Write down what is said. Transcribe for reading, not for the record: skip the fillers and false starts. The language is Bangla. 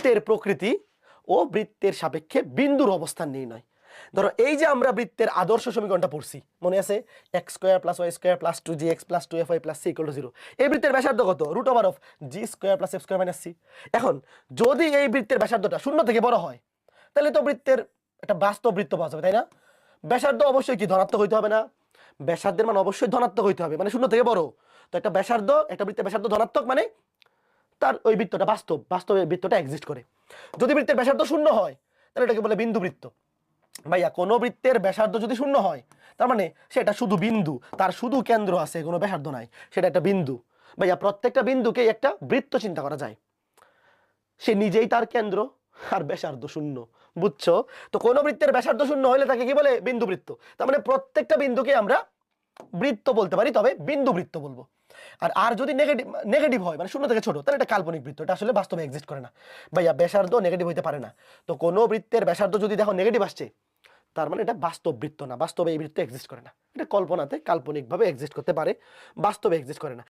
বৃত্তের প্রকৃতি ও বৃত্তের সাপেক্ষে বিন্দুর অবস্থান নির্ণয়। ধরো এই যে আমরা বৃত্তের আদর্শ সমীকরণটা পড়ছি, মনে আছে, x square plus y square plus 2gx plus 2fy plus c equal to 0। এই বৃত্তের ব্যাসার্ধ কত? Root over of g square plus f square minus c. এখন যদি এই বৃত্তের ব্যাসার্ধটা শূন্য থেকে বড় হয়, তাহলে তো বৃত্তের একটা বাস্তব বৃত্ত পাওয়া যাবে, তাই না? ব্যাসার্ধ অবশ্যই কি ধনাত্মক হইতে হবে না? ব্যাসার্ধের মান অবশ্যই ধনাত্মক হইতে হবে, মানে শূন্য থেকে বড়। তো একটা ব্যাসার্ধ, একটা বৃত্তের ব্যাসার্ধ ধনাত্মক মানে তার ওই বৃত্তটা বাস্তবে বৃত্তটা এক্সিস্ট করে। যদি বৃত্তের ব্যাসার্ধ শূন্য হয়, তাহলে এটাকে বলে বিন্দু বৃত্ত। ভাইয়া কোনো বৃত্তের ব্যাসার্ধ যদি শূন্য হয়, তার মানে সেটা শুধু বিন্দু, তার শুধু কেন্দ্র আছে, কোনো ব্যাসার্ধ নাই, সেটা একটা বিন্দু। ভাইয়া প্রত্যেকটা বিন্দুকে একটা বৃত্ত চিন্তা করা যায়, সে নিজেই তার কেন্দ্র আর ব্যাসার্ধ শূন্য, বুঝছো? তো কোনো বৃত্তের ব্যাসার্ধ শূন্য হলে তাকে কি বলে? বিন্দু বৃত্ত। তার মানে প্রত্যেকটা বিন্দুকে আমরা বৃত্ত বলতে পারি, তবে বিন্দু বৃত্ত বলবো। আর যদি নেগেটিভ হয়, মানে শূন্য থেকে ছোট, তাহলে এটা কাল্পনিক বৃত্ত, এটা আসলে বাস্তবে এক্সিস্ট করে না। ভাইয়া ব্যাসার্ধ নেগেটিভ হইতে পারে না। তো কোনো বৃত্তের ব্যাসার্ধ যদি দেখো নেগেটিভ আসছে, তার মানে এটা বাস্তব বৃত্ত না, বাস্তবে এই বৃত্ত এক্সিস্ট করে না, এটা কল্পনাতে কাল্পনিকভাবে এক্সিস্ট করতে পারে, বাস্তবে এক্সিস্ট করে না।